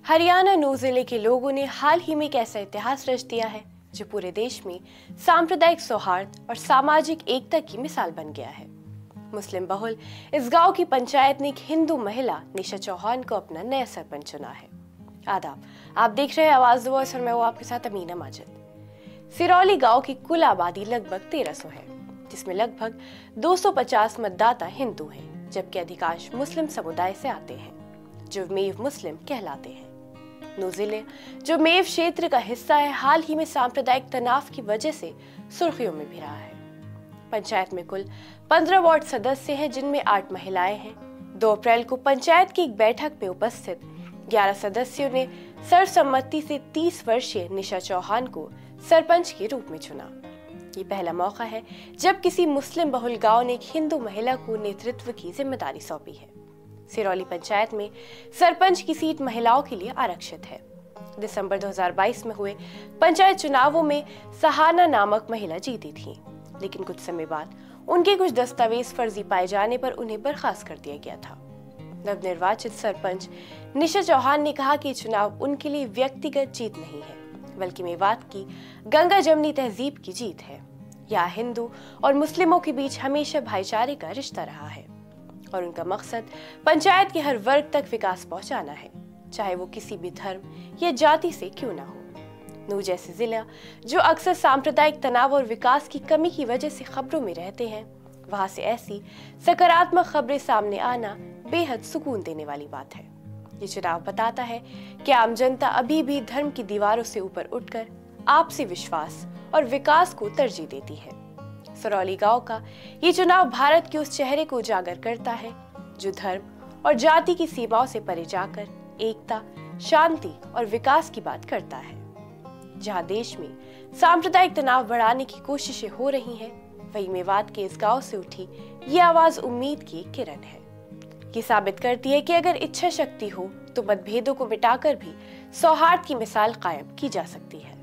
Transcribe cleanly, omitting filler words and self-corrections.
हरियाणा नूह जिले के लोगों ने हाल ही में एक ऐसा इतिहास रच दिया है जो पूरे देश में सांप्रदायिक सौहार्द और सामाजिक एकता की मिसाल बन गया है। मुस्लिम बहुल इस गांव की पंचायत ने एक हिंदू महिला निशा चौहान को अपना नया सरपंच चुना है। आदाब, आप देख रहे हैं आवाज वॉइस और मैं हूं आपके साथ अमीना माजिद। सिरौली गांव की कुल आबादी लगभग 1300 है, जिसमें लगभग 250 मतदाता हिंदू हैं, जबकि अधिकांश मुस्लिम समुदाय से आते हैं जो मेव मुस्लिम कहलाते हैं। नूह जिले जो मेव क्षेत्र का हिस्सा है, हाल ही में सांप्रदायिक तनाव की वजह से सुर्खियों में भी रहा है। पंचायत में कुल 15 वार्ड सदस्य हैं, जिनमें 8 महिलाएं हैं। 2 अप्रैल को पंचायत की एक बैठक में उपस्थित 11 सदस्यों ने सर्वसम्मति से 30 वर्षीय निशा चौहान को सरपंच के रूप में चुना। ये पहला मौका है जब किसी मुस्लिम बहुल गांव ने एक हिंदू महिला को नेतृत्व की जिम्मेदारी सौंपी है। सिरौली पंचायत में सरपंच की सीट महिलाओं के लिए आरक्षित है। दिसंबर 2022 में हुए पंचायत चुनावों में सहाना नामक महिला जीती थी, लेकिन कुछ समय बाद उनके कुछ दस्तावेज फर्जी पाए जाने पर उन्हें बर्खास्त कर दिया गया था। नवनिर्वाचित सरपंच निशा चौहान ने कहा कि चुनाव उनके लिए व्यक्तिगत जीत नहीं है, बल्कि मेवात की गंगा जमनी तहजीब की जीत है। यहाँ हिंदू और मुस्लिमों के बीच हमेशा भाईचारे का रिश्ता रहा है और उनका मकसद पंचायत के हर वर्ग तक विकास पहुंचाना है, चाहे वो किसी भी धर्म या जाति से क्यों ना हो। नूह जैसे जिला जो अक्सर सांप्रदायिक तनाव और विकास की कमी की वजह से खबरों में रहते हैं, वहां से ऐसी सकारात्मक खबरें सामने आना बेहद सुकून देने वाली बात है। ये चुनाव बताता है कि आम जनता अभी भी धर्म की दीवारों से ऊपर उठकर आपसी विश्वास और विकास को तरजीह देती है। सिरौली गांव का ये चुनाव भारत के उस चेहरे को उजागर करता है जो धर्म और जाति की सीमाओं से परे जाकर एकता, शांति और विकास की बात करता है। जहां देश में सांप्रदायिक तनाव बढ़ाने की कोशिशें हो रही हैं, वहीं मेवात के इस गांव से उठी ये आवाज उम्मीद की एक किरण है। ये साबित करती है कि अगर इच्छा शक्ति हो तो मतभेदों को मिटाकर भी सौहार्द की मिसाल कायम की जा सकती है।